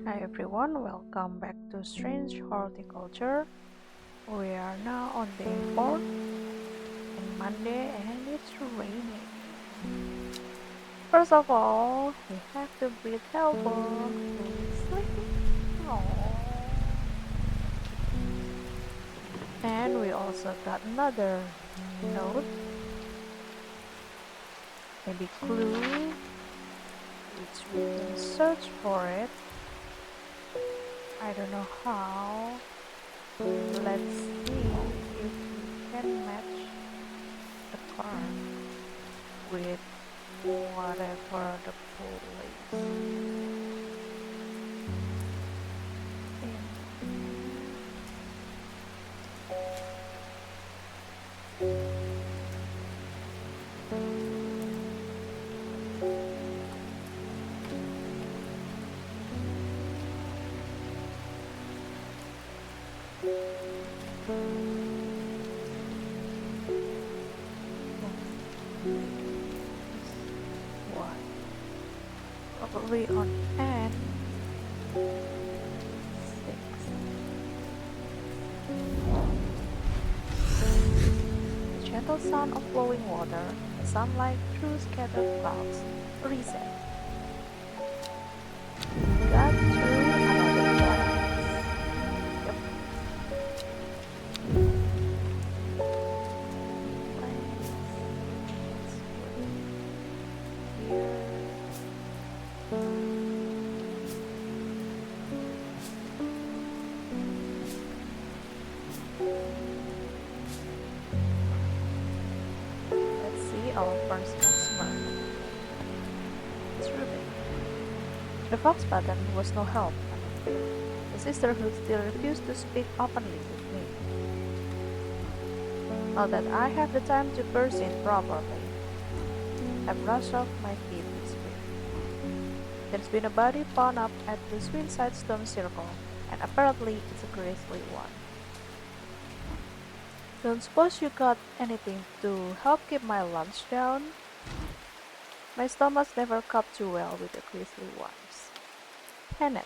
Hi everyone, welcome back to Strange Horticulture. We are now on day 4 and Monday and it's raining. First of all, we have to greet Helper who is sleeping. Aww. And we also got another note, maybe clue, which we can search for it. I don't know how. Let's see if we can match the card with whatever the place what? Probably on N6. The gentle sound of flowing water, the sunlight through scattered clouds, reset. Got to another place. Yep. Place. Here. Let's see our first customer. It's Ruby. The fox button was no help, I'm afraid. The sisterhood still refused to speak openly with me. Now that I have the time to burst in properly, I brush off my feet this week. There's been a body found up at the Swinside Stone Circle, and apparently it's a grisly one. Don't suppose you got anything to help keep my lunch down? My stomach's never coped too well with the grisly ones. Hennet.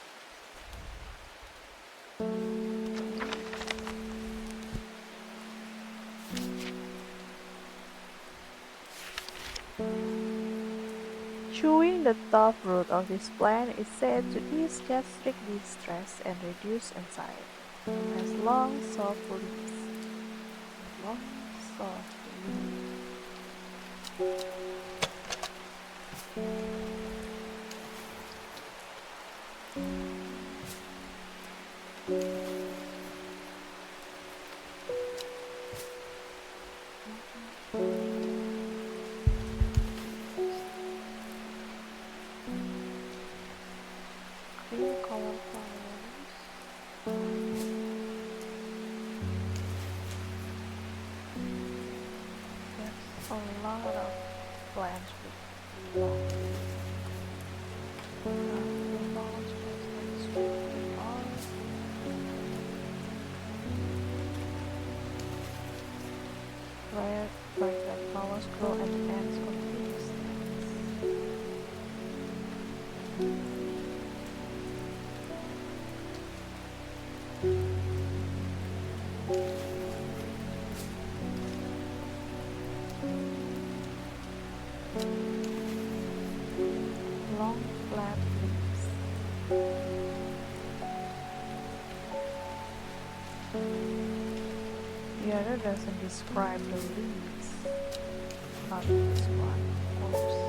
Chewing the tough root of this plant is said to ease gastric distress and reduce anxiety. It has long, soft leaves. Long, soft leaves. Green color flowers. There's a lot of plants with long leaves. Flowers just like sweet orange. Where the flowers grow at the ends of these stems. Long flat leaves. The other doesn't describe the leaves. Not this one, of course.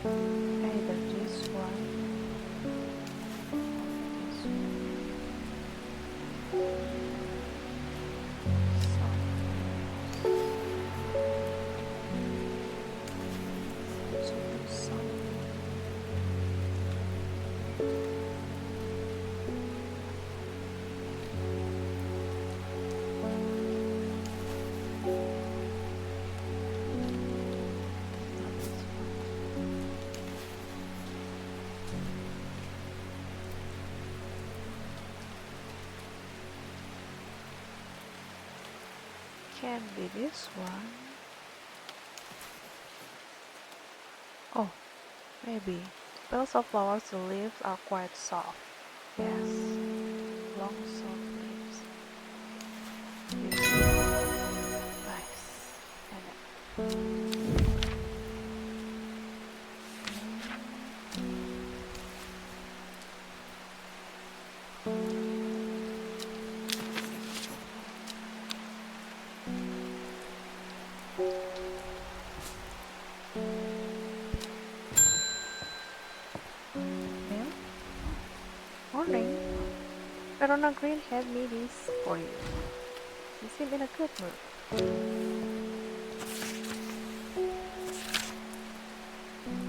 Either this one or this one. Can be this one. Oh, maybe. Petals of flowers, the leaves are quite soft. Yes, long soft leaves. Beautiful. Nice. Neil, morning. Verona Green had me this for you. You seem in a good mood.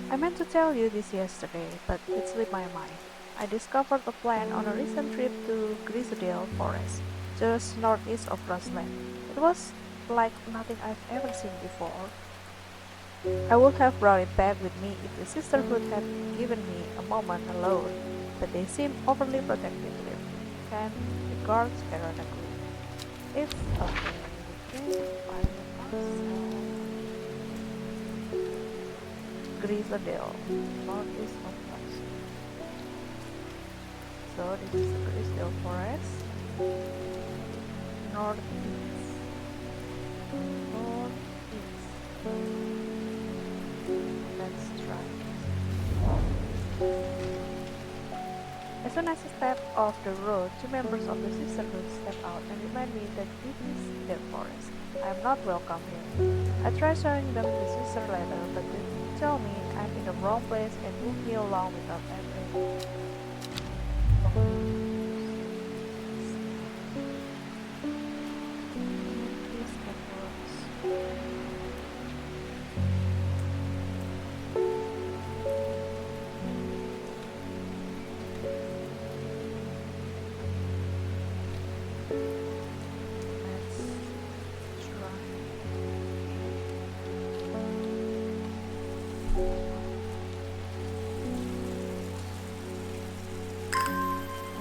I meant to tell you this yesterday, but it slipped my mind. I discovered a plant on a recent trip to Grisedale Forest, just northeast of Rossland. It was like nothing I've ever seen before. I would have brought it back with me if the sisterhood had given me a moment alone, but they seemed overly protective. Can the guards Verona Green? It's okay. We can find the parcel. Grisedale, northeast of Rossland. So this is the Grisedale Forest. Northeast. Northeast. Let's try it. As soon as I step off the road, two members of the sisterhood step out and remind me that this is their forest. I am not welcome here. I try showing them the sister letter, but they tell me I'm in the wrong place and move me along without everything.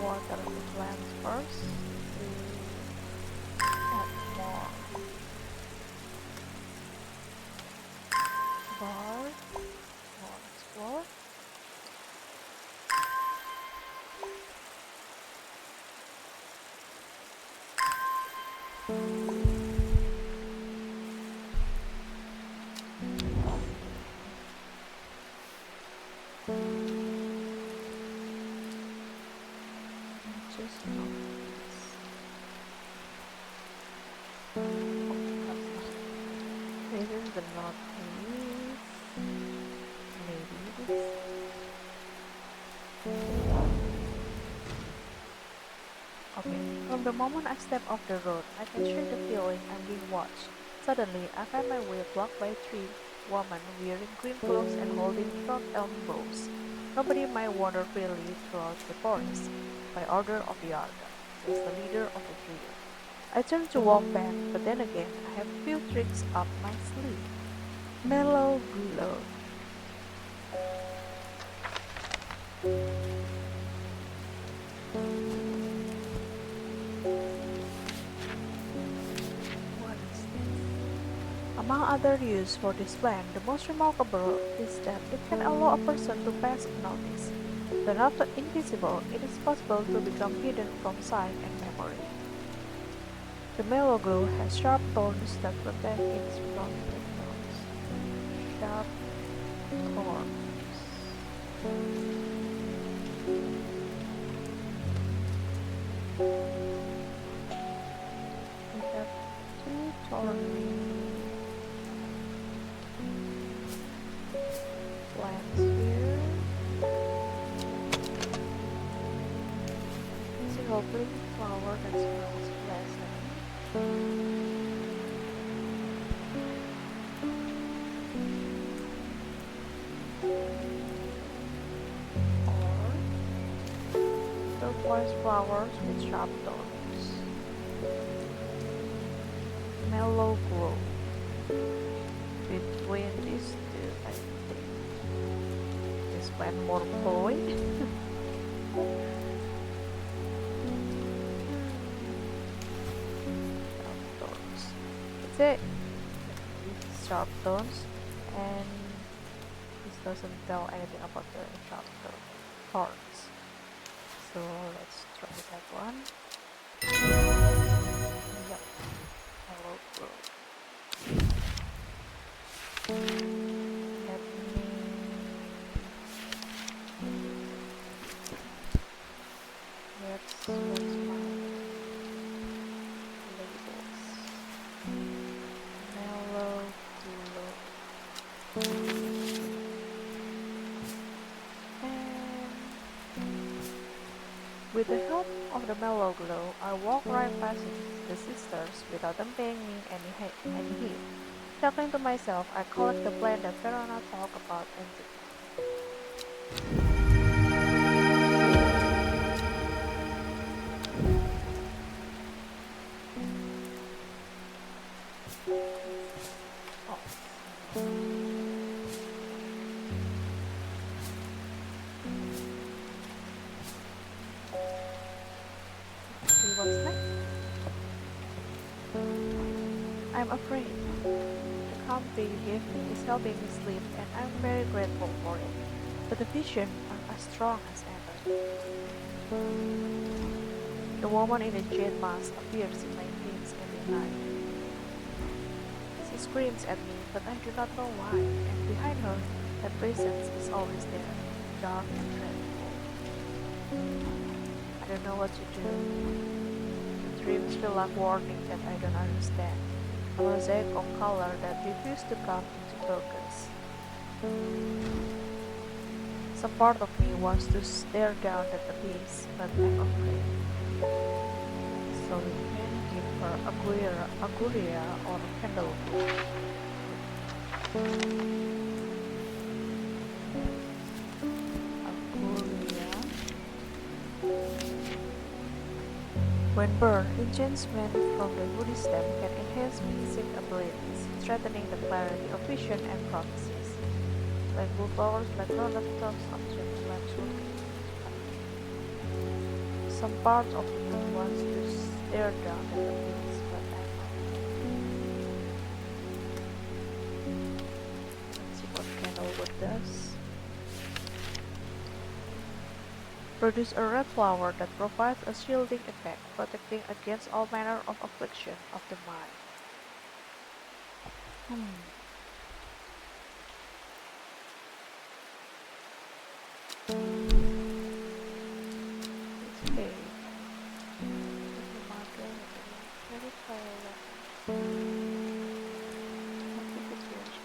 Water the plants first to add more bark, more explore. Just notice. This is the northeast. Maybe this. Okay, from the moment I step off the road, I can shake the feeling I'm being watched. Suddenly, I find my way blocked by three women wearing green clothes and holding short elm bows. Nobody might wander freely throughout the forest. By order of the Yarda, says the leader of the trio. I turn to walk back, but then again, I have few tricks up my sleeve. Mellow glow. What is this? Among other uses for this plant, the most remarkable is that it can allow a person to pass unnoticed. Though not invisible, it is possible to become hidden from sight and memory. The mellow glow has sharp thorns that protect it from victims. Sharp thorns. We have two thorny plants here. Single blue flower that smells pleasant. Or turquoise flowers with sharp thorns. Mellow glow. Between these two, I think this one more glowing. Sharp tones. That's it. Sharp tones and this doesn't tell anything about the chapter parts. So let's try that one. Yep, hello world. Let me where's my labels? Mellow glow. And with the help of the mellow glow, I walk right past the sisters without them paying me any heed. Chuckling to myself, I collect the plant that Verona talked about and oh, see what's next. I'm afraid. The comfort you gave me is helping me sleep, and I'm very grateful for it. But the visions are as strong as ever. The woman in the jade mask appears in my dreams every night. She screams at me, but I do not know why, and behind her, that presence is always there, dark and dreadful. I don't know what to do. The dreams feel like warnings that I don't understand, a mosaic of color that refuse to come into focus. Some part of me wants to stare down at the abyss, but I'm afraid. So we can give her Aguria or Candlewood. Aguria. When burned, enchantment from the woody stem can enhance psychic abilities, strengthening the clarity of vision and prophecies. Like blue flowers, like rounded tops of like shooting. Some part of me wants to stare down at the bees, but I'm not. Let's see what Candlewood does. Produce a red flower that provides a shielding effect, protecting against all manner of affliction of the mind. It's fake.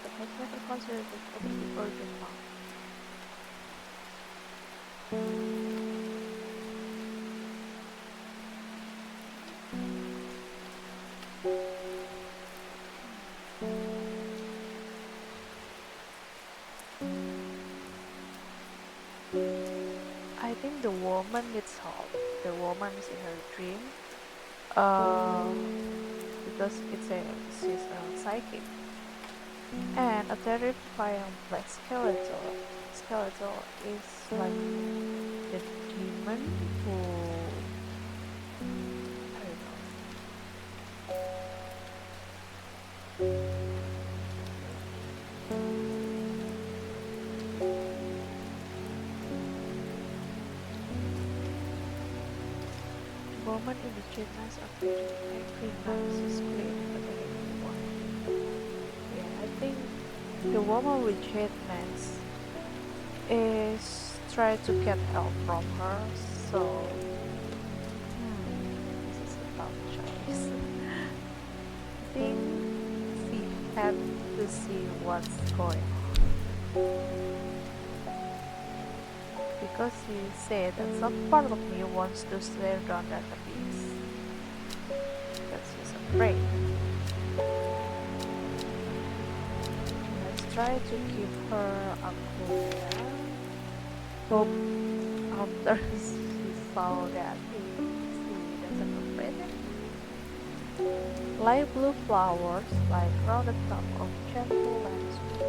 But has never considered it a urgent monk. I think the woman needs help. The woman is in her dream. Because she's a psychic. And a terrifying black skeletal. Skeletal is like the demon who I don't know. Woman in the gymnast appeared every night is great, but I don't know why. Yeah, I think the woman with jade mask is trying to get help from her, so this is a tough choice. I think she had to see what's going on. Because she said that some part of me wants to stare down at the beast. Because she's afraid. Let's try to give her a clue. Hope after she saw that she doesn't afraid it. Light blue flowers like rounded top of gentle and sweet.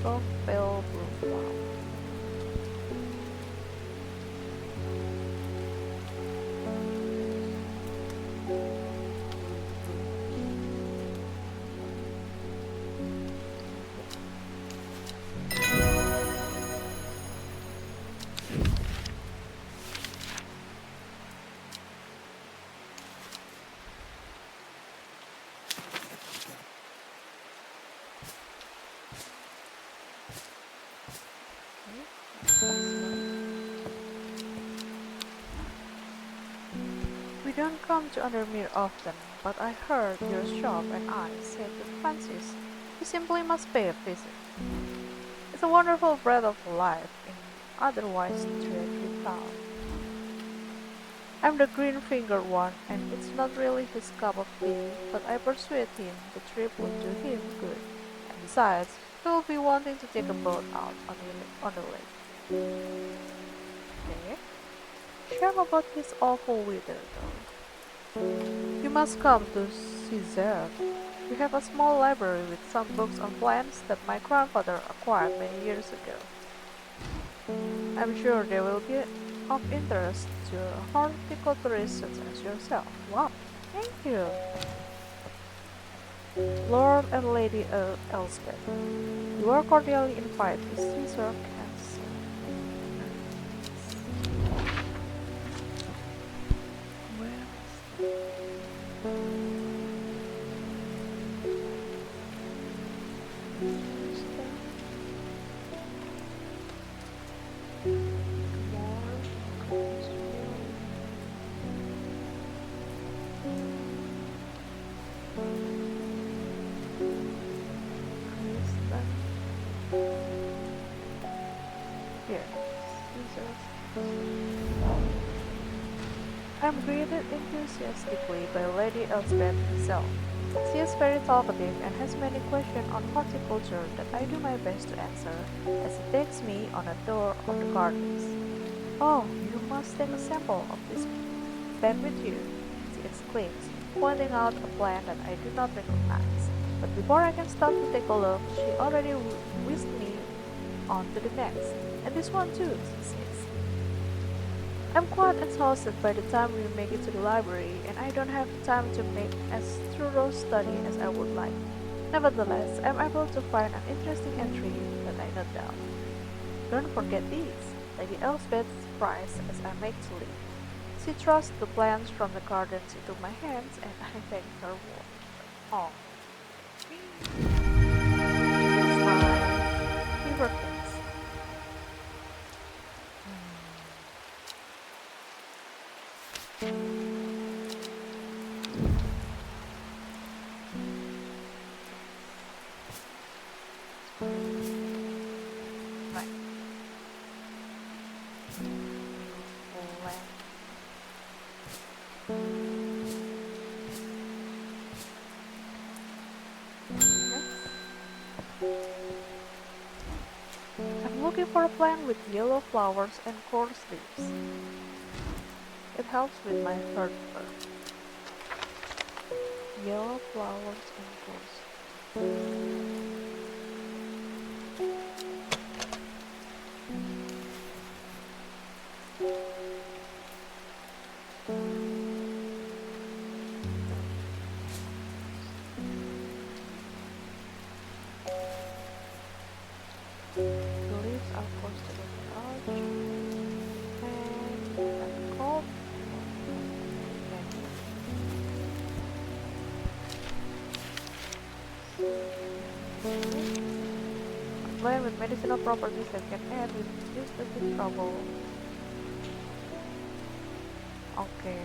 Soft pale blue flower. come to Undermere often, but I heard your shop and I said to Francis, you simply must pay a visit. It's a wonderful breath of life in otherwise dreary town. I'm the green-fingered one, and it's not really his cup of tea, but I persuade him the trip would do him good, and besides, he'll be wanting to take a boat out on the lake. Okay? Shame about his awful weather, though. You must come to Caesar. We have a small library with some books on plants that my grandfather acquired many years ago. I'm sure they will be of interest to horticulturists such as yourself. Wow, thank you, Lord and Lady Elspeth. You are cordially invited to Caesar Castle. Where is here? Caesar's. I'm greeted enthusiastically by Lady Elspeth herself. She is very talkative and has many questions on horticulture that I do my best to answer as she takes me on a tour of the gardens. Oh, you must take a sample of this bed with you, she exclaims, pointing out a plant that I do not recognize. But before I can stop to take a look, she already whisked me on to the next. And this one too, she says. I'm quite exhausted by the time we make it to the library, and I don't have time to make as thorough study as I would like. Nevertheless, I'm able to find an interesting entry that I note down. Don't forget these, Lady Elspeth cries as I make to leave. She thrusts the plants from the gardens into my hands, and I thank her warmly. Oh, it's my favorite things. Right. Plant. I'm looking for a plant with yellow flowers and coarse leaves. It helps with my heartburn. Yellow flowers and coarse. The leaves are coarse to the touch and cold. A plant with medicinal properties that can add with this trouble. Okay.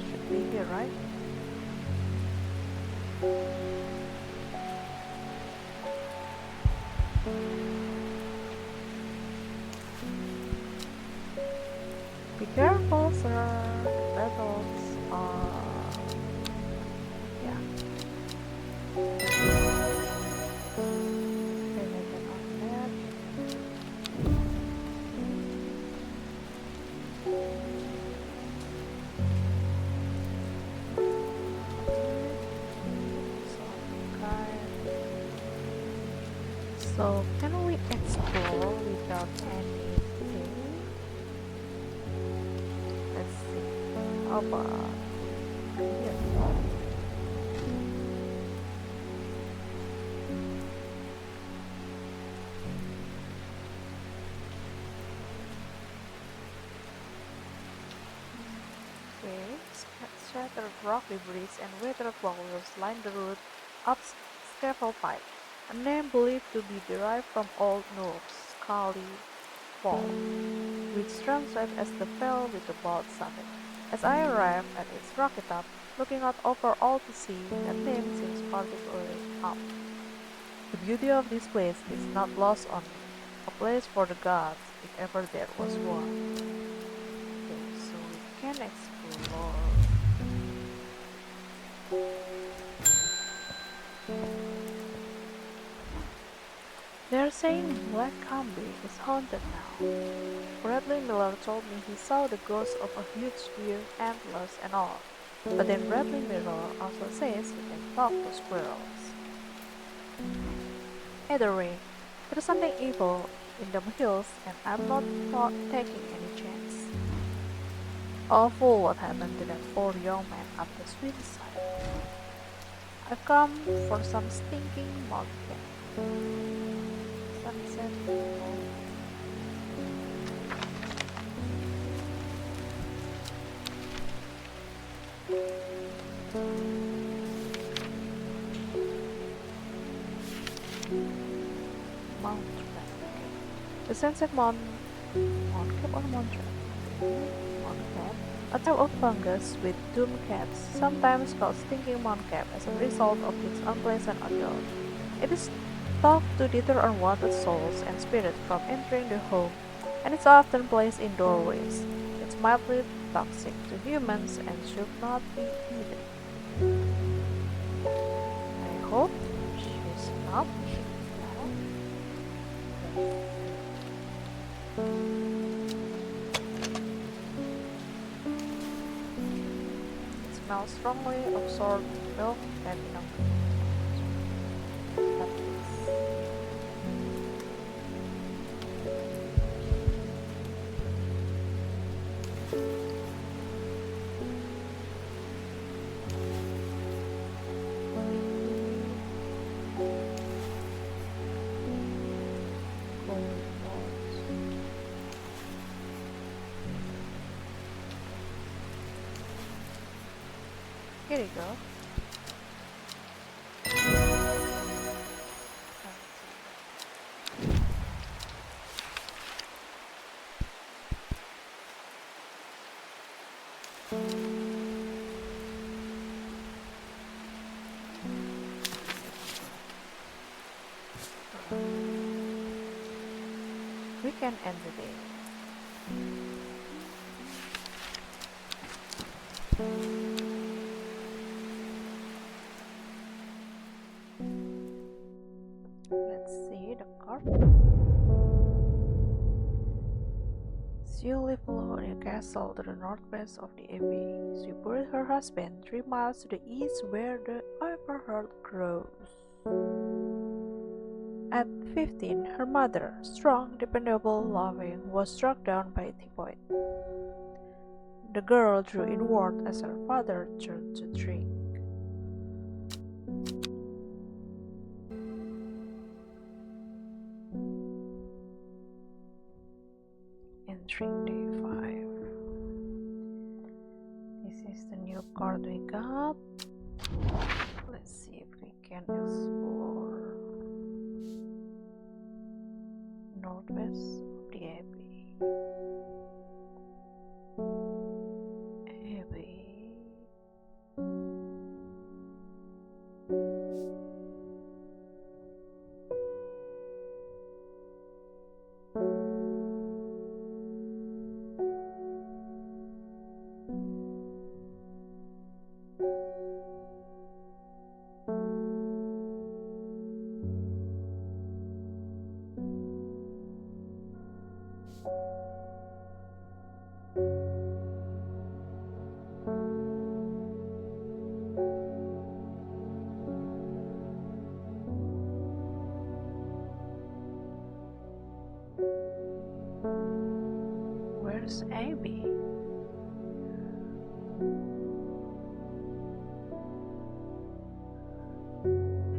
Should be here, right? Be careful, sir. The petals are. Yeah. Okay, make it on that. So, can we explore without anything? Let's see. How about here? Okay, shattered rock debris and withered flowers line the route up scaffold pipe. a name believed to be derived from Old Norse Kali Fall, which translates as the vale with the bald summit. As I arrive at its rocky top, looking out over all the sea, that name seems particularly up. The beauty of this place is not lost on me, a place for the gods, if ever there was one. Okay, so we can explore. They're saying Black Camby is haunted now. Bradley Miller told me he saw the ghost of a huge deer, antlers and all. But then Bradley Miller also says you can talk to squirrels. Either way, there's something evil in the hills and I'm not taking any chance. Awful what happened to that poor young man at the suicide. I've come for some stinking mountain. Sunset. Mount Trap. The Sunset Mount Cap or Mount Trap? Mount Cap. A type of fungus with doomed caps, sometimes called stinking mount cap as a result of its unpleasant odor. It is thought to deter unwanted souls and spirits from entering the home, and is often placed in doorways. It's mildly toxic to humans and should not be eaten. I hope she's not. It smells strongly of sour milk and enough. Here you go. We can end the day. Let's see the card. She lived alone in a castle to the northwest of the abbey. She buried her husband 3 miles to the east where the everheart grows. At 15, her mother, strong, dependable, loving, was struck down by a typhoid. The girl drew inward as her father turned to drink. Entering day 5. This is the new card we got. Let's see if we can explore northwest of the abbey. Where's Abby?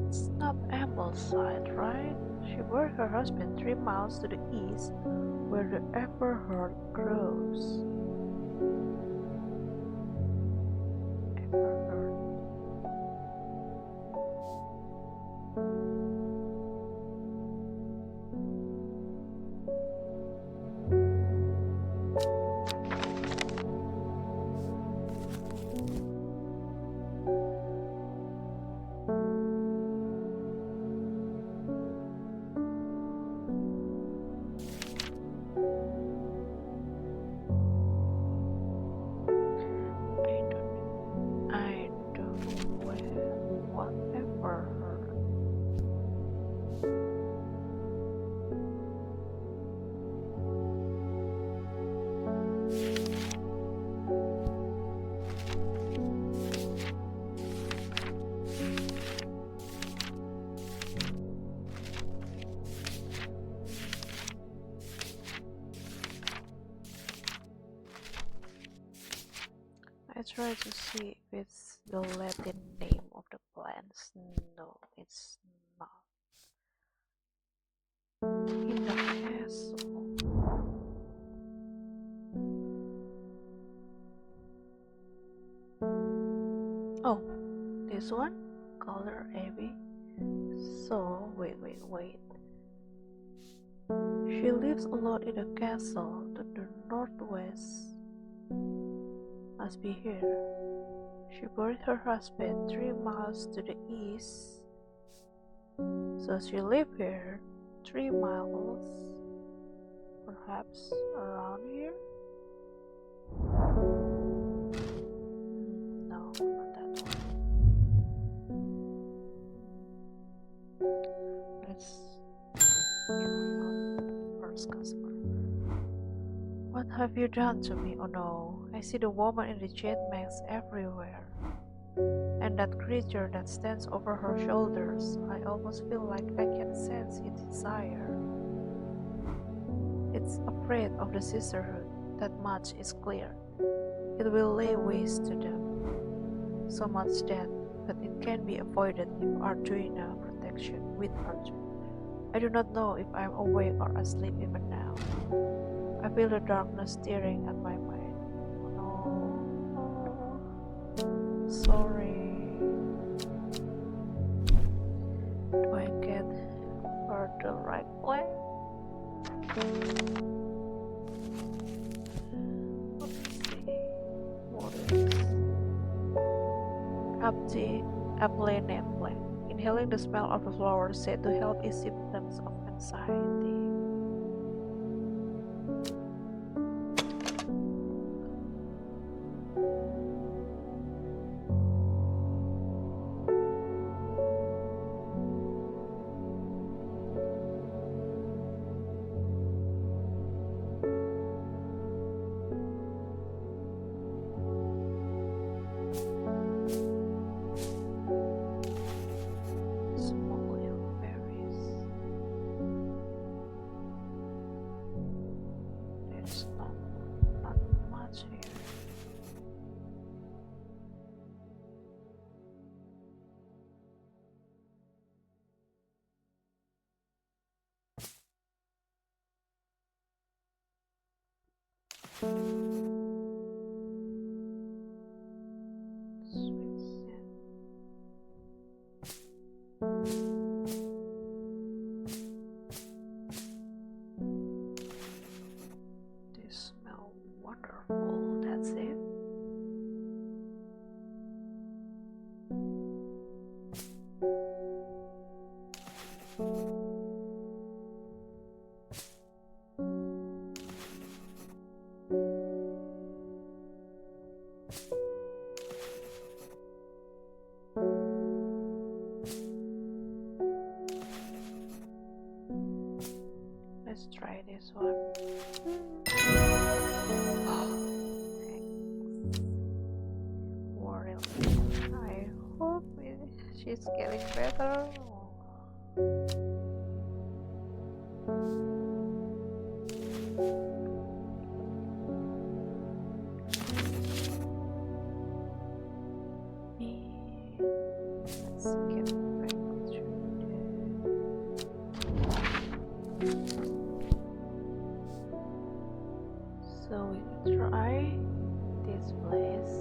It's not Ambleside, right? She buried her husband 3 miles to the east where the everheart grows. Everheart. try to see if it's the Latin name of the plants. No, it's not. In the castle. Oh, this one? Color Abby. So, wait. She lives alone in a castle to the northwest. Must be here. She buried her husband 3 miles to the east. So she lived here 3 miles, perhaps around here? No, not that one. Let's try on first customer. What have you done to me? Oh no, I see the woman in the jet mask everywhere. And that creature that stands over her shoulders, I almost feel like I can sense its desire. It's afraid of the sisterhood, that much is clear. It will lay waste to them. So much that, but it can be avoided if Arduino protection with Arduino. I do not know if I am awake or asleep even now. I feel the darkness staring at my mind. Oh no. Sorry. Do I get her the right way? Let's see. What is apple name plant? Inhaling the smell of the flowers said to help ease symptoms of anxiety. They smell wonderful, that's it. Let's try this one. Thanks. Warren. I hope she's getting better. Let's get back to so we will try this place.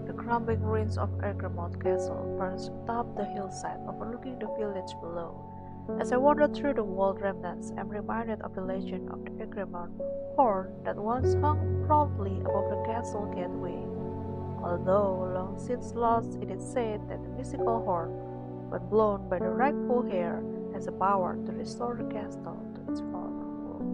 The crumbling ruins of Egremont Castle perched atop the hillside overlooking the village below. As I wandered through the walled remnants, I am reminded of the legend of the Egremont horn that once hung proudly above the castle gateway. Although long since lost, it is said that the mystical horn, when blown by the rightful heir, has the power to restore the castle to its former glory.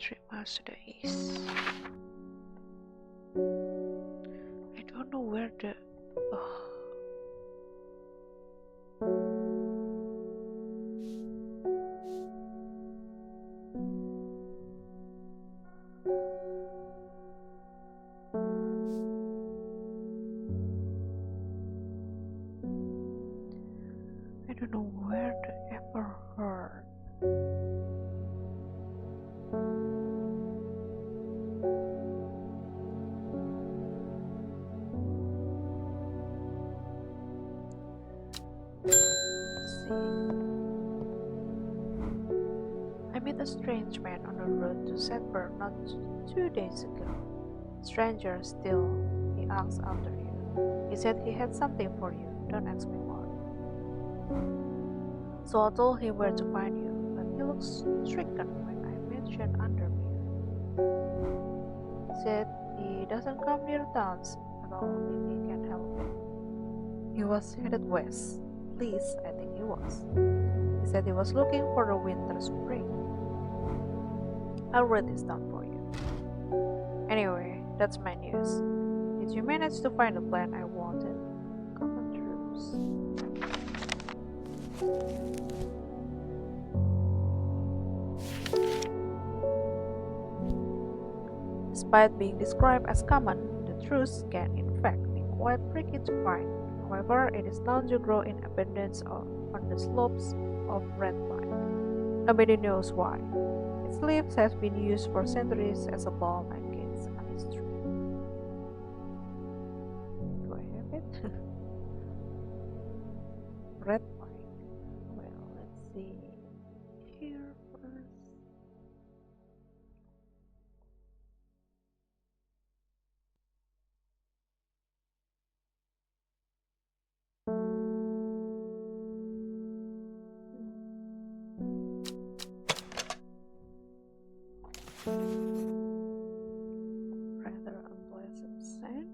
3 miles to the east. I don't know where the... Oh. I don't know where the ever heard. I met a strange man on the road to Sedberg not 2 days ago. Stranger still, he asked after you. He said he had something for you. Don't ask me what. So I told him where to find you, but he looked stricken when I mentioned Undermere. He said he doesn't come near towns at all if he can help it. He was headed west. At least I think he was. He said he was looking for the winter spring. I'll write this down for you. Anyway, that's my news. Did you manage to find the plant I wanted? Common truths. Despite being described as common, the truths can in fact be quite tricky to find. However, it is known to grow in abundance on the slopes of red pine. Nobody knows why. Its leaves have been used for centuries as a balm against a tree. Do I have it? Red pine. Well, let's see here first. Rather unpleasant scent.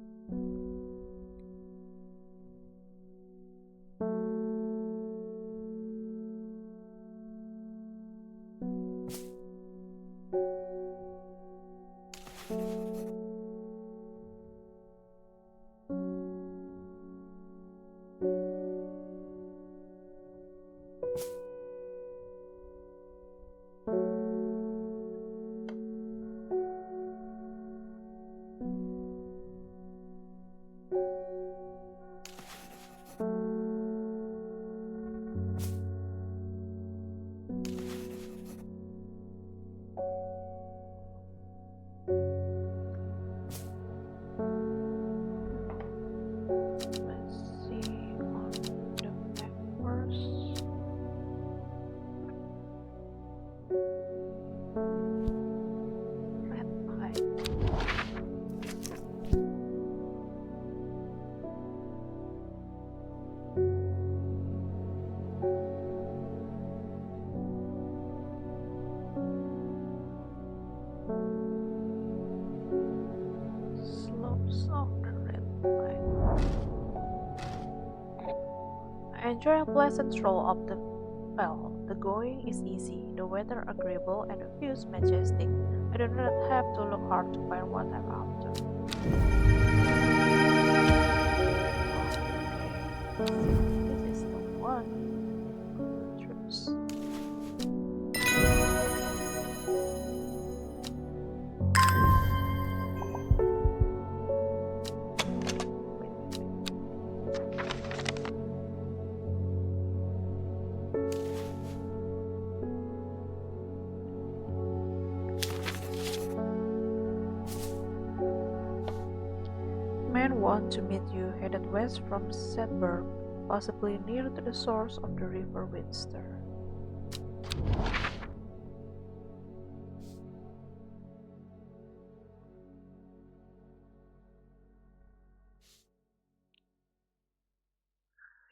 I enjoy a pleasant stroll up the well. The going is easy, the weather agreeable, and the views majestic. I do not have to look hard to find what I'm after. Okay, this is the one. Truce. Men want to meet you headed west from Sedberg, possibly near to the source of the river Winster.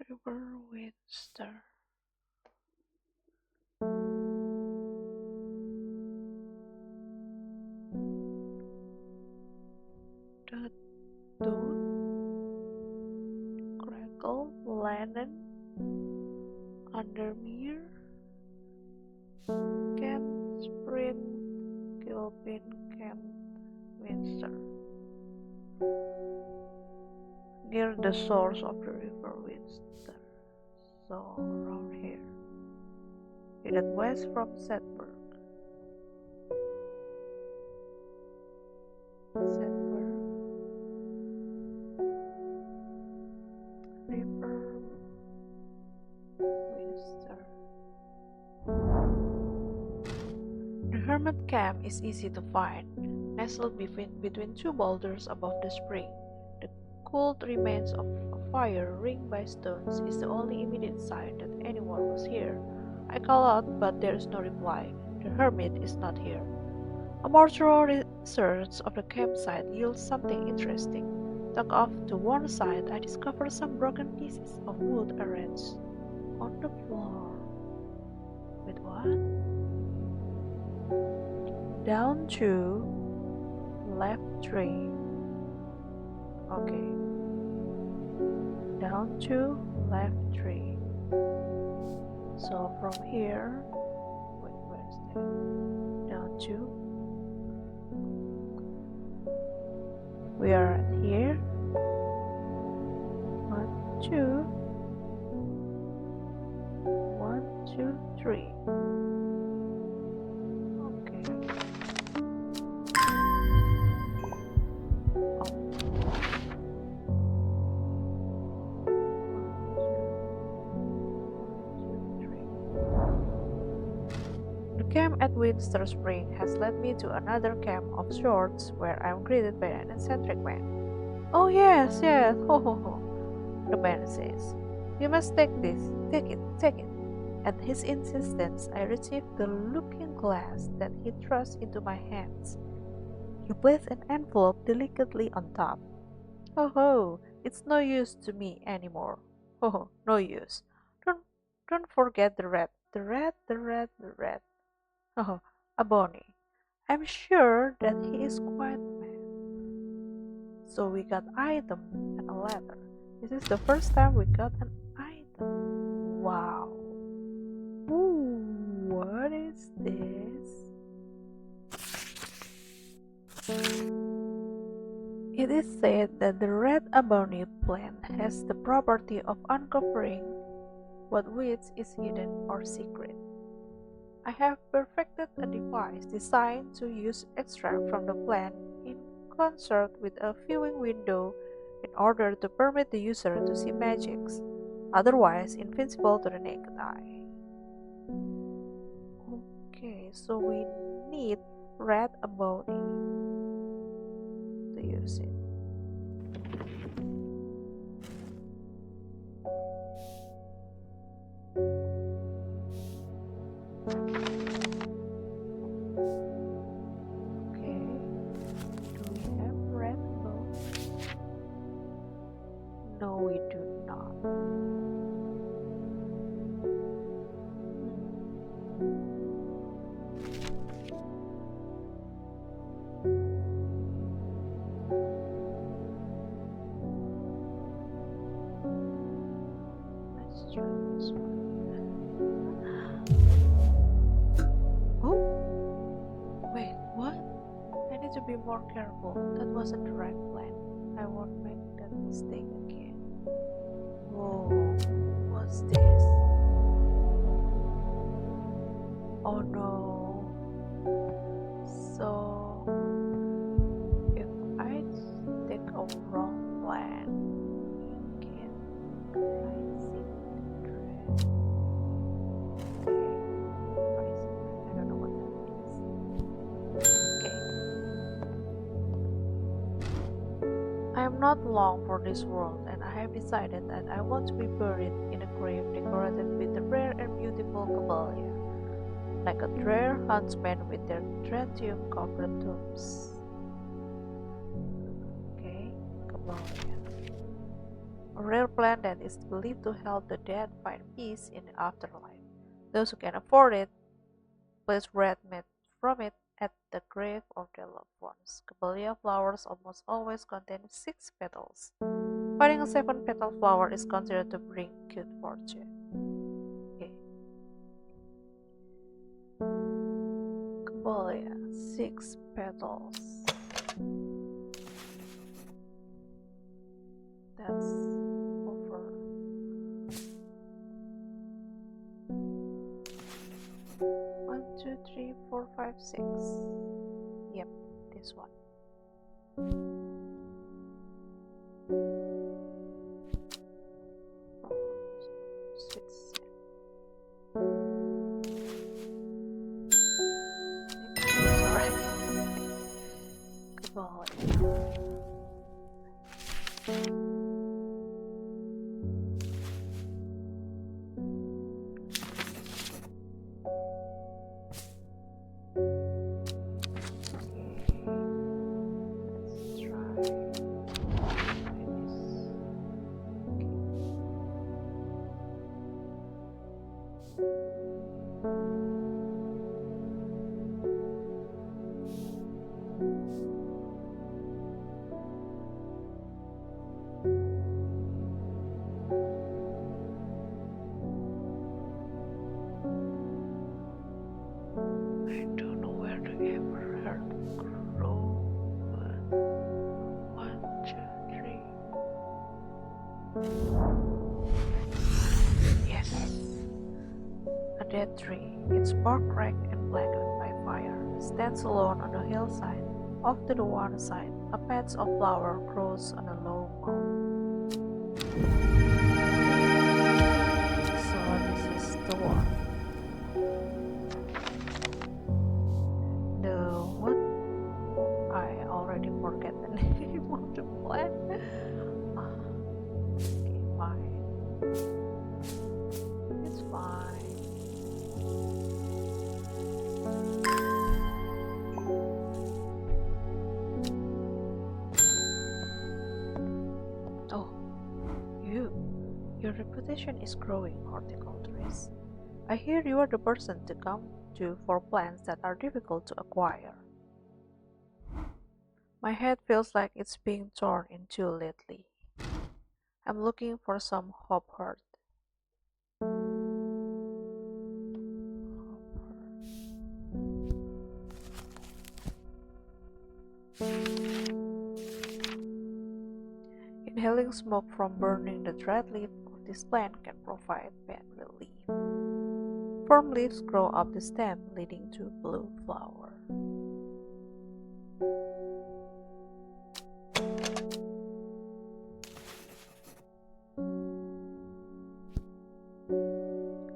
River Winster. The Don't Crackle, Lennon, Undermere, Kent Spring, Gil Alpine Camp, Windsor, near the source of the river Windsor. So around here, headed west from Sedberg. Sedberg, river Windsor. The hermit camp is easy to find, nestled between two boulders above the spring. The cold remains of a fire ringed by stones is the only immediate sign that anyone was here. I call out, but there is no reply. The hermit is not here. A more thorough research of the campsite yields something interesting. Tucked off to one side, I discover some broken pieces of wood arranged on the floor. With what? Down to left 3. Okay. Down to left 3. So from here, wait, where's that? Down to. We are at here. 1, 2. 1, 2, 3. Camp at Windsor Spring has led me to another camp of sorts where I am greeted by an eccentric man. "Oh yes, yes, ho ho ho," the man says. "You must take this, take it, take it." At his insistence, I receive the looking glass that he thrusts into my hands. He placed an envelope delicately on top. "Oh ho, it's no use to me anymore. Oh, no use. Don't forget the rat, the rat, the rat, the rat. Oh, a Bonnie. I'm sure that he is quite mad." So we got item and a letter. This is the first time we got an item. Wow. Ooh, what is this? It is said that the red ebony plant has the property of uncovering what which is hidden or secret. I have perfected a device designed to use extract from the plant in concert with a viewing window in order to permit the user to see magics, otherwise invisible to the naked eye. Okay, so we need red ebony to use it. No, we do not. Let's try this one. Oh, wait, what? I need to be more careful. That wasn't the right plan. I won't make that mistake again. Whoa, what's this? Oh no. So, if I take a wrong plan, we can rising dread. Okay, rising dread. I don't know what that means. Okay. I am not long for this world, and I have decided that I want to be buried in a grave decorated with the rare and beautiful camellia, like a rare huntsman with their tritium-covered tombs. Okay, camellia. A rare plant that is believed to help the dead find peace in the afterlife. Those who can afford it place red meat from it at the grave of their loved ones. Camellia flowers almost always contain 6 petals. Finding a 7-petal flower is considered to bring good fortune. Okay. Camellia, 6 petals. That's over. One, two, three, four, five, six. Yep, this one. Sweet scent. Sorry. Goodbye. I don't know where to ever heard grow, but 1, 2, 3. Yes, a dead tree. Its bark cracked and blackened by fire, stands alone on the hillside. Off to the one side, a patch of flower grows on a low mound. So this is the one. The what? I already forget the name of the plant. Okay, fine. It's fine. Oh, your reputation is growing, horticulturist. I hear you are the person to come to for plants that are difficult to acquire. My head feels like it's being torn in two lately. I'm looking for some hopheart. Inhaling smoke from burning the dried leaf of this plant can provide pain relief. Firm leaves grow up the stem, leading to blue flower.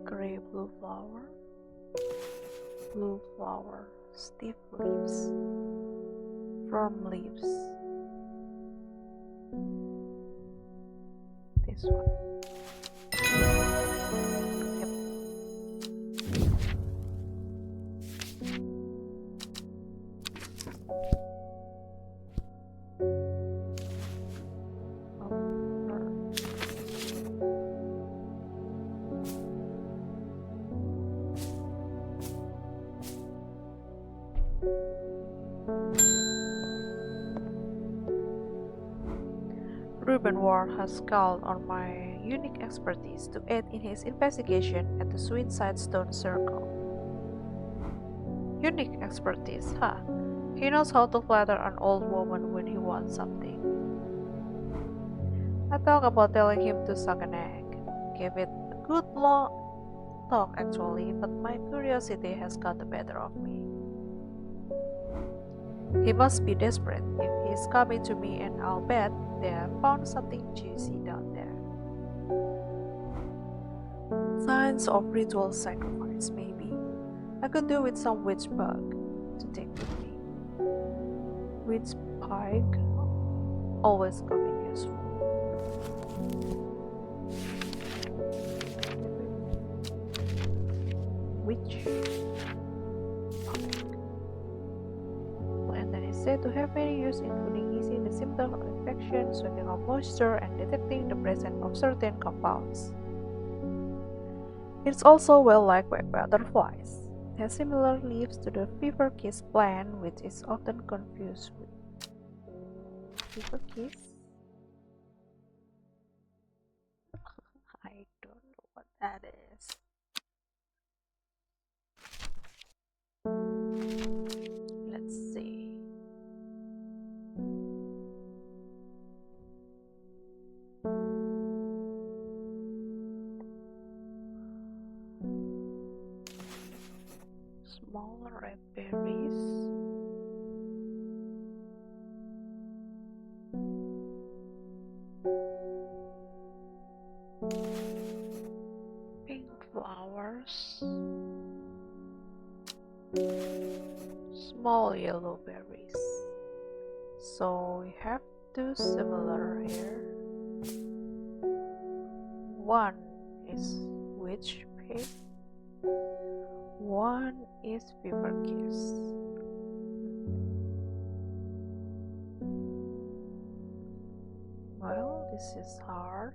Gray blue flower, stiff leaves, firm leaves. This one. Yep. Reuben Ward has called on my unique expertise to aid in his investigation at the Suicide Stone Circle. Unique expertise, huh? He knows how to flatter an old woman when he wants something. I thought about telling him to suck an egg. Give it a good long talk actually, but my curiosity has got the better of me. He must be desperate if he's coming to me, and I'll bet they have found something juicy down there. Signs of ritual sacrifice, maybe. I could do with some witch bug to take with me. Witch pike always come in useful. Witch pike. Plant that is said to have many uses, including easing the symptoms of infection, sweeping off moisture, and detecting the presence of certain compounds. It's also well liked by butterflies. It has similar leaves to the fever kiss plant, which is often confused with fever kiss. I don't know what that is. Small red berries. Pink flowers. Small yellow berries. So we have two similar here. One is witch pig. One is fever kiss. Well, this is hard.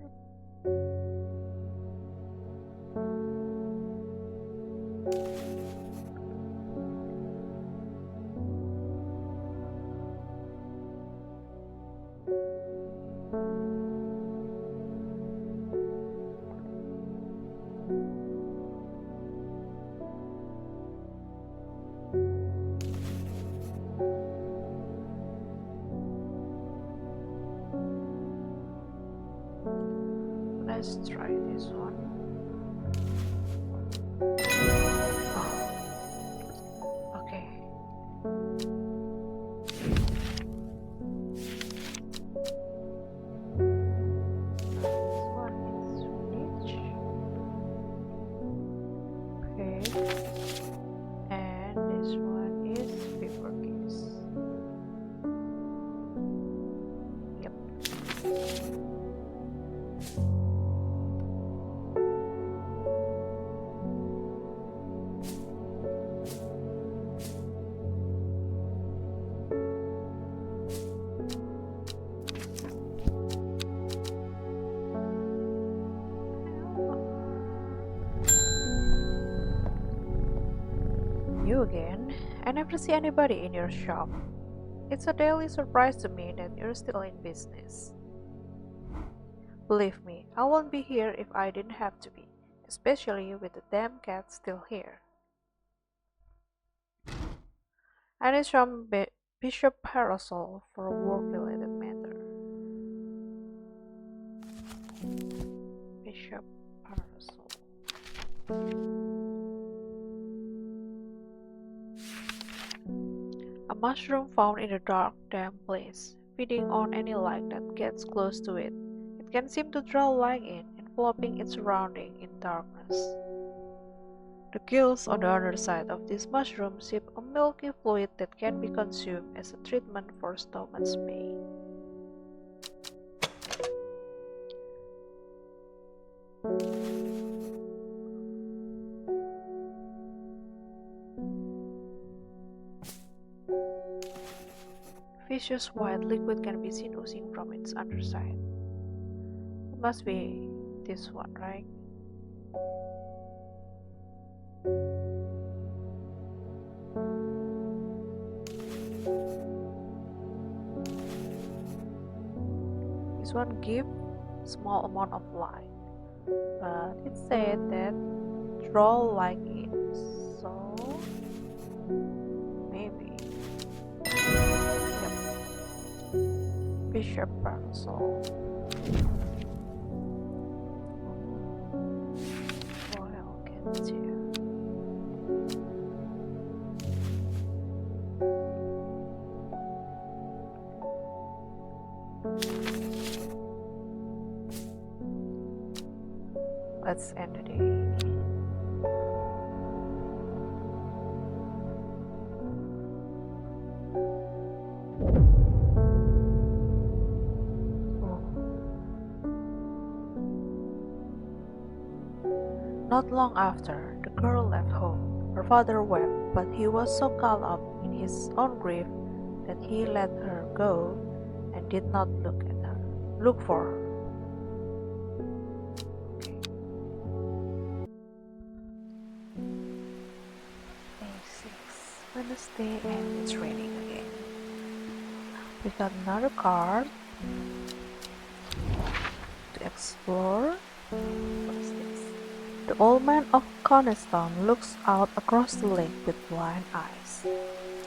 Let's try this one. Oh, okay. This one is rich. Okay. And this one is fever kiss. Yep. You again? I never see anybody in your shop. It's a daily surprise to me that you're still in business. Believe me, I won't be here if I didn't have to be, especially with the damn cat still here. I need some bishop parasol for a work-related matter. Bishop parasol. A mushroom found in a dark, damp place, feeding on any light that gets close to it. It can seem to draw light in, enveloping its surrounding in darkness. The gills on the underside of this mushroom sip a milky fluid that can be consumed as a treatment for stomach pain. Viscous white liquid can be seen oozing from its underside. It must be this one, right? This one gives small amount of light, but it said that draw light in, so maybe. Yep. Bishop parasol. Oil can too. Let's end the day. Not long after, the girl left home. Her father wept, but he was so caught up in his own grief that he let her go and did not look for her. Okay. Day 6, Wednesday, and it's raining again. We got another card to explore. What is this? The old man of Coniston looks out across the lake with blind eyes.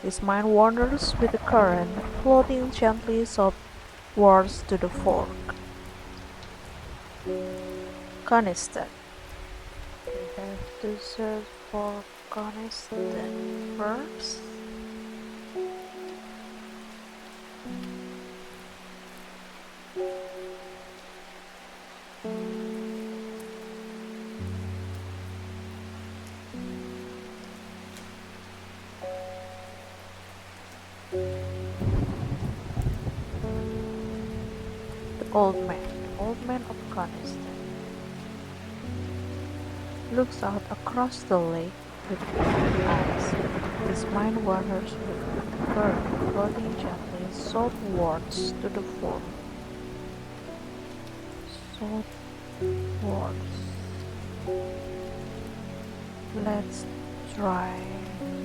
His mind wanders with the current, floating gently southwards to the fork. Coniston. We have to search for Coniston first. The old man of Coniston, looks out across the lake with bleary eyes. His mind wanders with the current floating gently southwards to the fort. Southwards. Let's try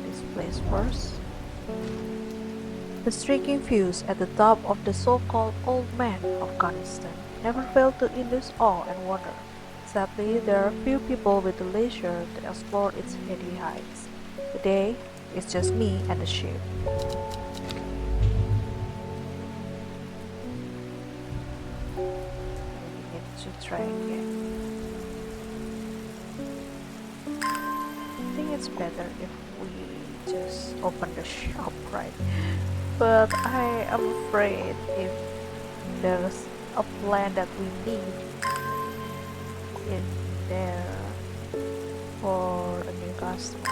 this place first. The streaking views at the top of the so-called Old Man of Coniston never fail to induce awe and wonder. Sadly, there are few people with the leisure to explore its heady heights. Today, it's just me and the ship. We need to try again. I think it's better if we just open the shop, right? But I am afraid if there's a plan that we need in there for a new customer.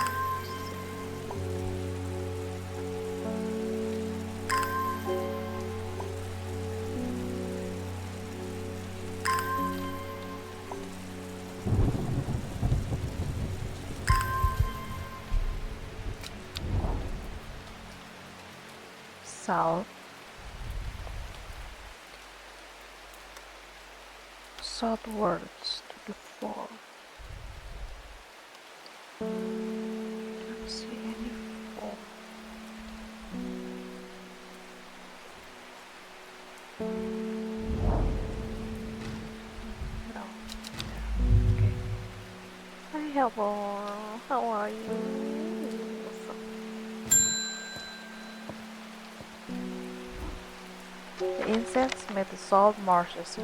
South, southwards to the fort. Don't see any fort. No. Okay. Hi, hello. How are you? The insects made the salt marshes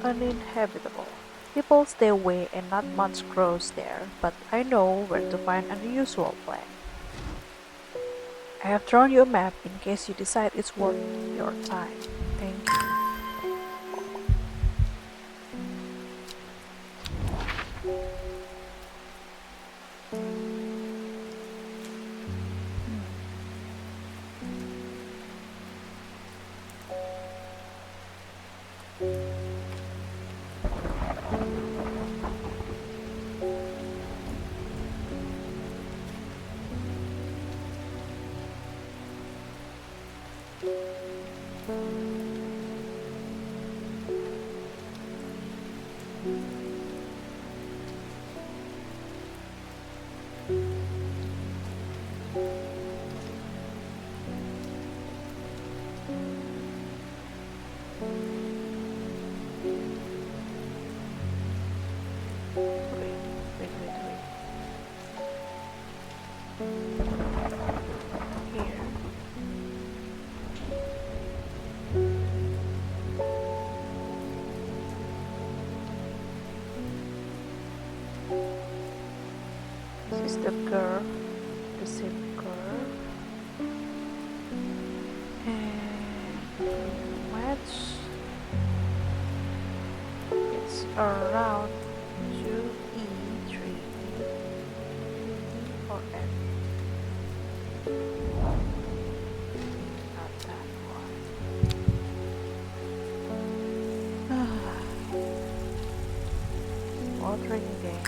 uninhabitable. People stay away and not much grows there, but I know where to find unusual plant. I have drawn you a map in case you decide it's worth your time. Thank you. Wait. Here. This is the curve, the same curve. And match. It's around 2E3 or F. Not that one. Watering again.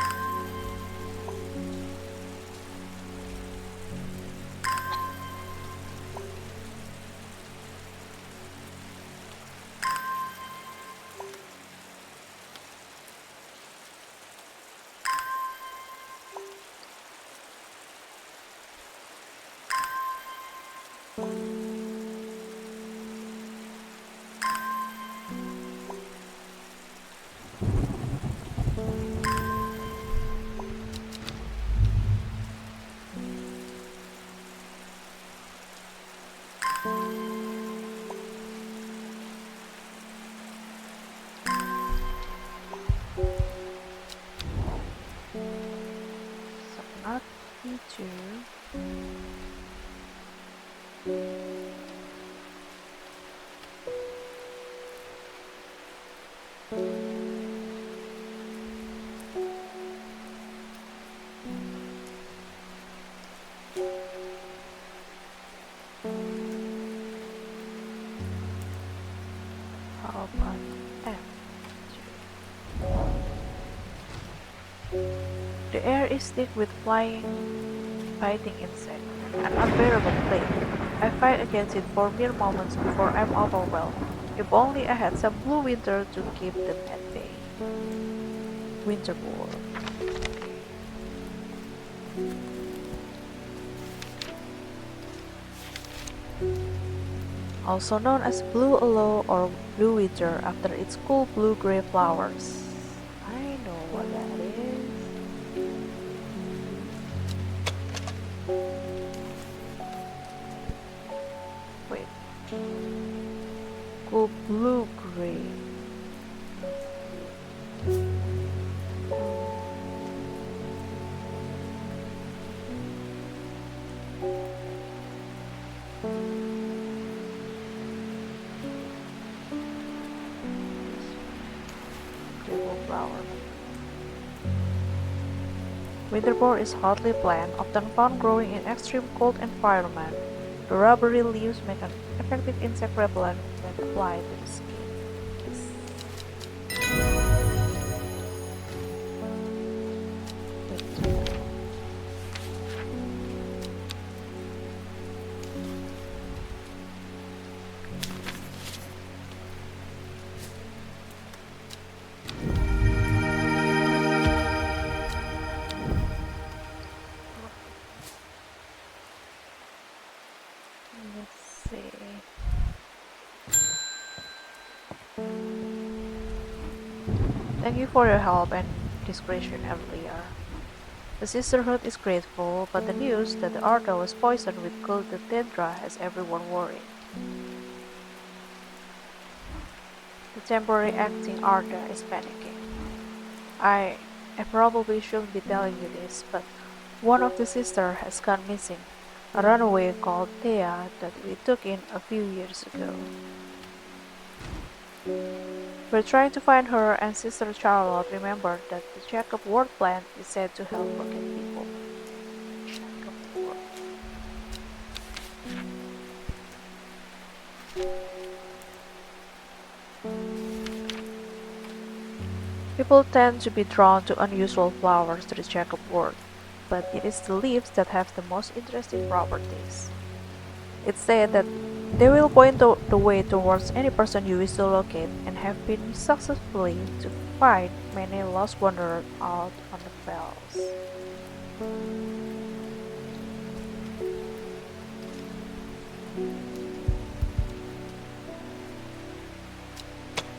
2. How about F2? The air is thick with flying, biting insects, an unbearable plague. I fight against it for mere moments before I'm overwhelmed. If only I had some blue winter to keep them at bay. Winter boar. Also known as blue aloe or blue winter after its cool blue-gray flowers. I know what that is. Wait. Cool blue-gray. Flower. Winterboar is hotly plant, often found growing in extreme cold environment. The rubbery leaves make an effective insect repellent when applied to the skin. Let's see. Thank you for your help and discretion earlier. The sisterhood is grateful, but the news that the Arda was poisoned with Guldatendra has everyone worried. The temporary acting Arda is panicking. I probably shouldn't be telling you this, but one of the sisters has gone missing. A runaway called Thea that we took in a few years ago. We're trying to find her, and Sister Charlotte remembered that the Jacob Ward plant is said to help forget people. Jacob Ward. People tend to be drawn to unusual flowers to the Jacob Ward, but it is the leaves that have the most interesting properties. It's said that they will point the way towards any person you wish to locate and have been successfully to find many lost wanderers out on the fells.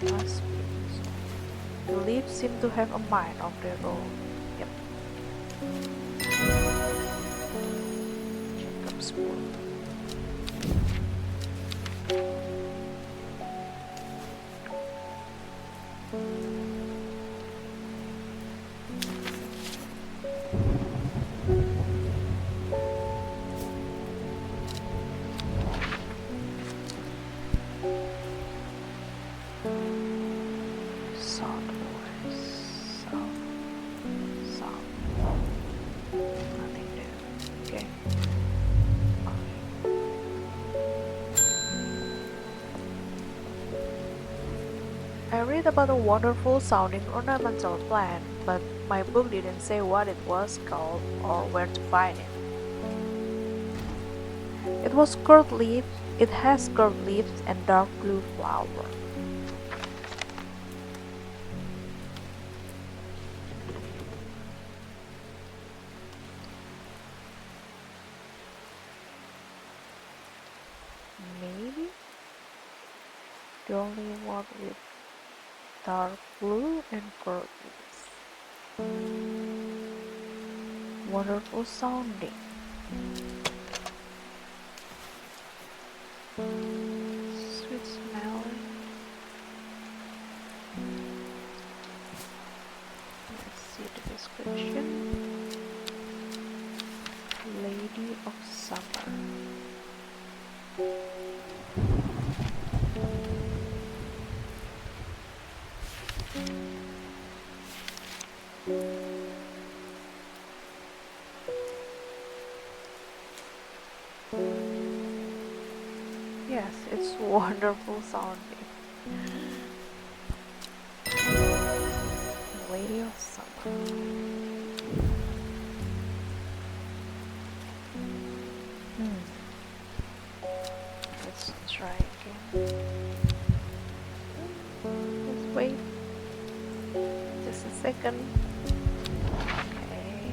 Must be. The leaves seem to have a mind of their own. Yep. Jacob's Wood. Nothing new. Okay. I read about a wonderful sounding ornamental plant, but my book didn't say what it was called or where to find it. It has curved leaves and dark blue flower. Maybe the only one with dark blue and curved leaves. Wonderful sounding. Sweet smelling. Let's see the description. Yes, it's wonderful sounding. Lady of Summer. Let's try again. Just wait. Just a second. Okay.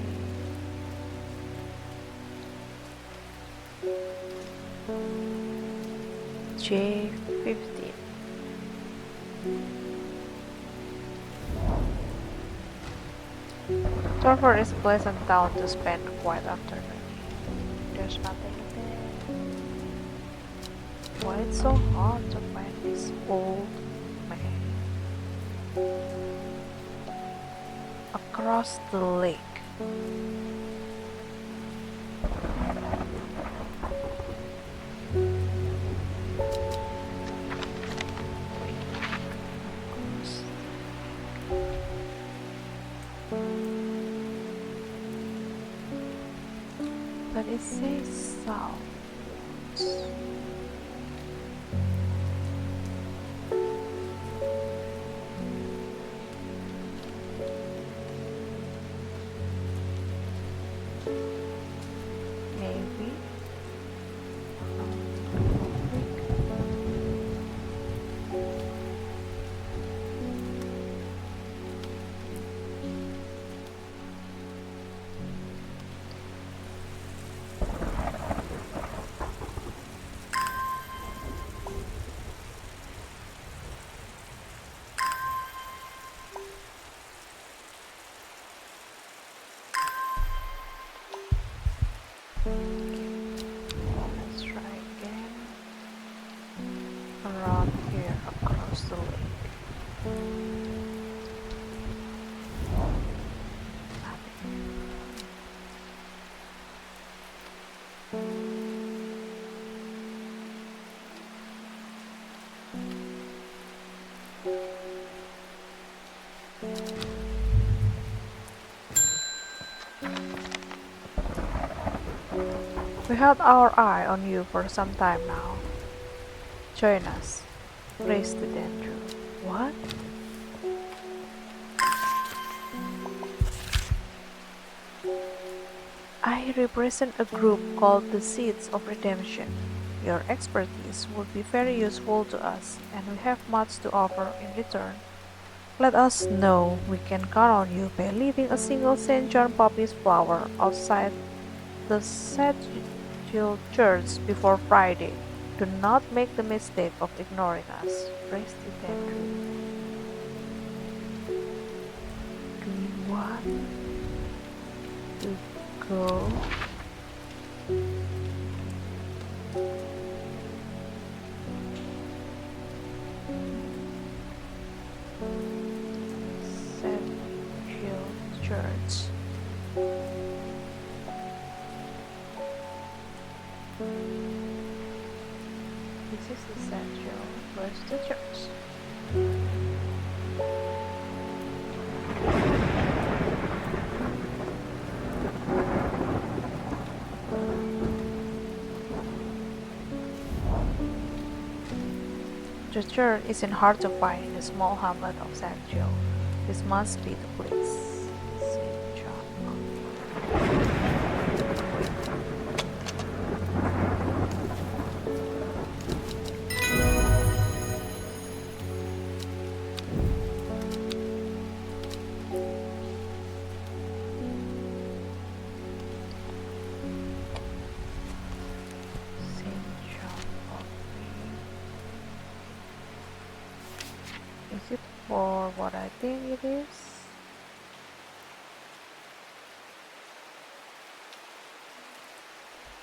J15. Torford is a pleasant town to spend a quiet afternoon. There's nothing there. Why it's so hard to find this old man? Across the lake. But it says south. Maybe. Let's try again. Around here, across the lake. We had our eye on you for some time now. Join us. Race to Andrew. What? I represent a group called the Seeds of Redemption. Your expertise would be very useful to us, and we have much to offer in return. Let us know we can count on you by leaving a single St. John Baptist flower outside the Cathedral Church before Friday. Do not make the mistake of ignoring us. Praise the Andrew. Do you want to go? Cathedral Church. This is the central. Where's the church? The church isn't hard to find in the small hamlet of St. Joe. This must be the place. St. John. Is it for what I think it is?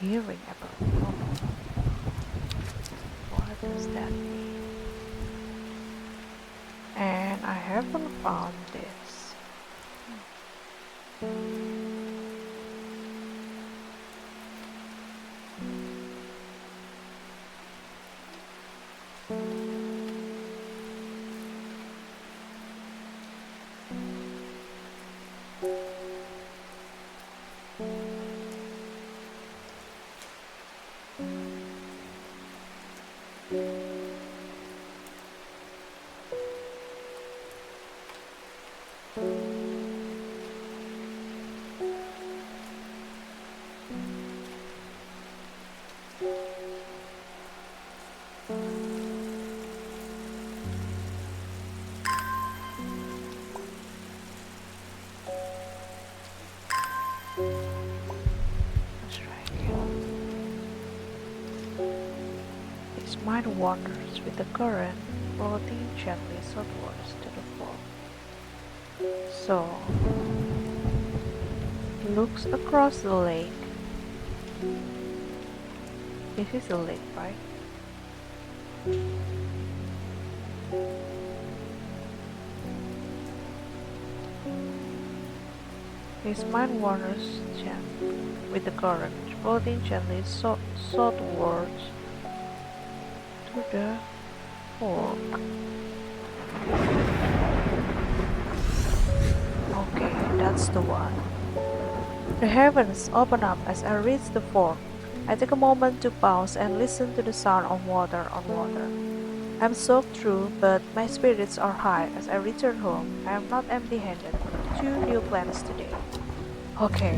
Hearing about what does that mean? And I haven't found this. Let's try again. His mind wanders with the current, floating gently southwards to the fall. So, he looks across the lake. This is a lake, right? His mind wanders gently with the current, floating gently southwards to the fork. Okay, that's the one. The heavens open up as I reach the fork. I take a moment to pause and listen to the sound of water on water. I'm soaked through, but my spirits are high as I return home. I am not empty-handed. 2 new plants today. Okay,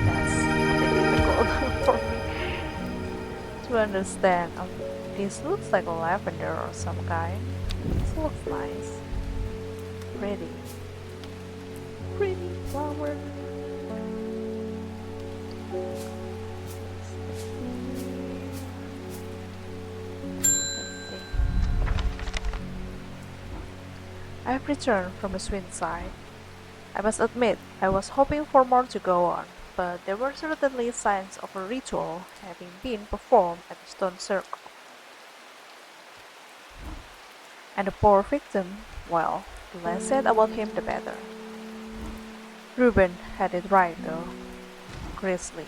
that's a bit difficult for me to understand. This looks like a lavender or some kind. This looks nice. Pretty. Pretty flower. I've returned from the swing side. I must admit, I was hoping for more to go on, but there were certainly signs of a ritual having been performed at the stone circle. And the poor victim, well, the less said about him the better. Reuben had it right though. Grizzly.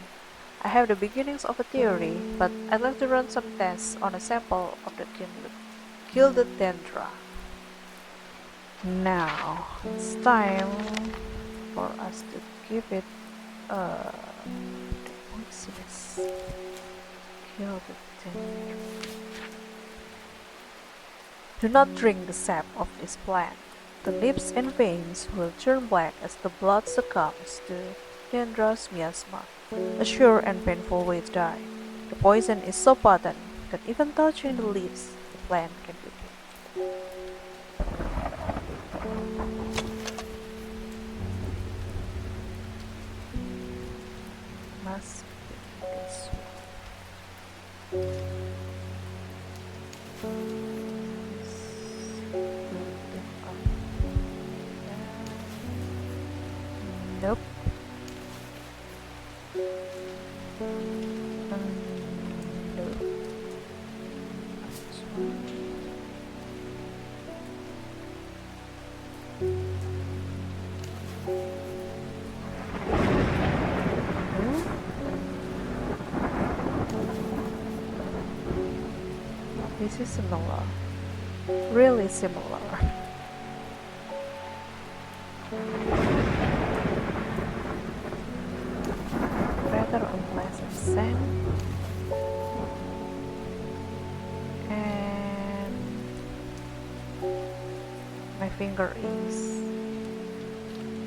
I have the beginnings of a theory, but I'd like to run some tests on a sample of the gilded dendra. Now, it's time for us to give it a poisonous gilded dendra. Do not drink the sap of this plant. The lips and veins will turn black as the blood succumbs to Dendra's miasma, a sure and painful way to die. The poison is so potent that even touching the leaves, the plant can be killed. Must be this one. Nope. No. This one. This is similar. Really similar. Rather unpleasant scent. And my finger is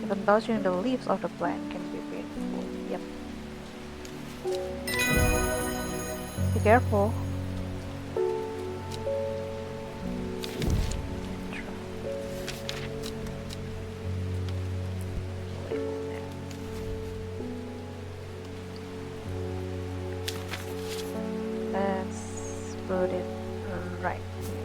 even touching the leaves of the plant can be painful. Yep. Be careful. Let's put it right here.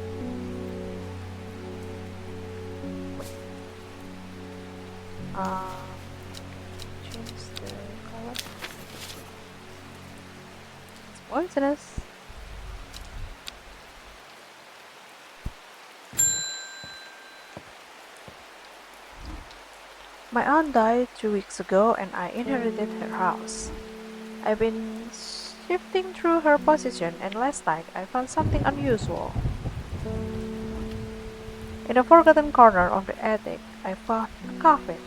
Change the color. It's poisonous. My aunt died 2 weeks ago and I inherited her house. I've been shifting through her possession and last night I found something unusual. In a forgotten corner of the attic, I found a coffin.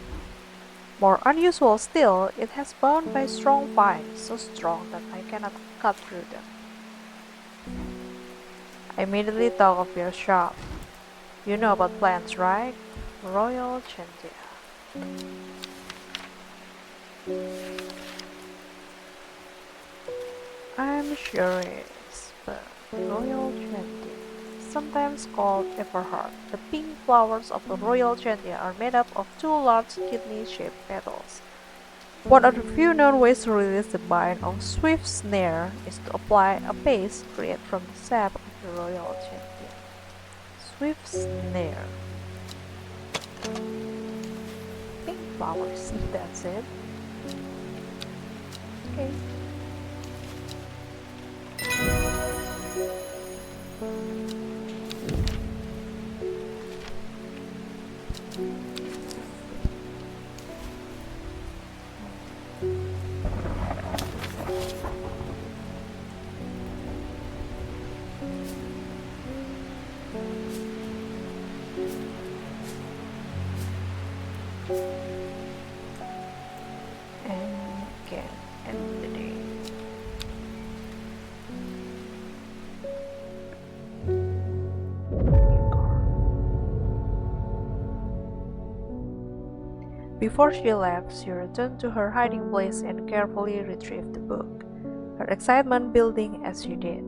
More unusual still, it has bound by strong vines, so strong that I cannot cut through them. I immediately thought of your shop. You know about plants, right? Royal Chantia. I'm sure it is, but Royal Chantia, sometimes called Everheart, the pink flowers of the Royal Chantia are made up of two large kidney-shaped petals. One of the few known ways to release the bind of swift snare is to apply a paste created from the sap of the Royal Chantia. Swift snare. Pink flowers, that's it. Okay. And again, end the day. Before she left, she returned to her hiding place and carefully retrieved the book, her excitement building as she did.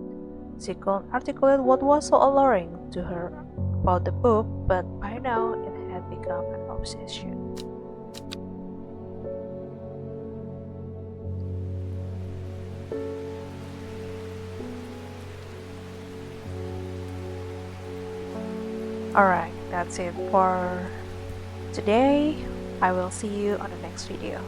She couldn't articulate what was so alluring to her about the book, but by now it had become an obsession. Alright, that's it for today. I will see you on the next video.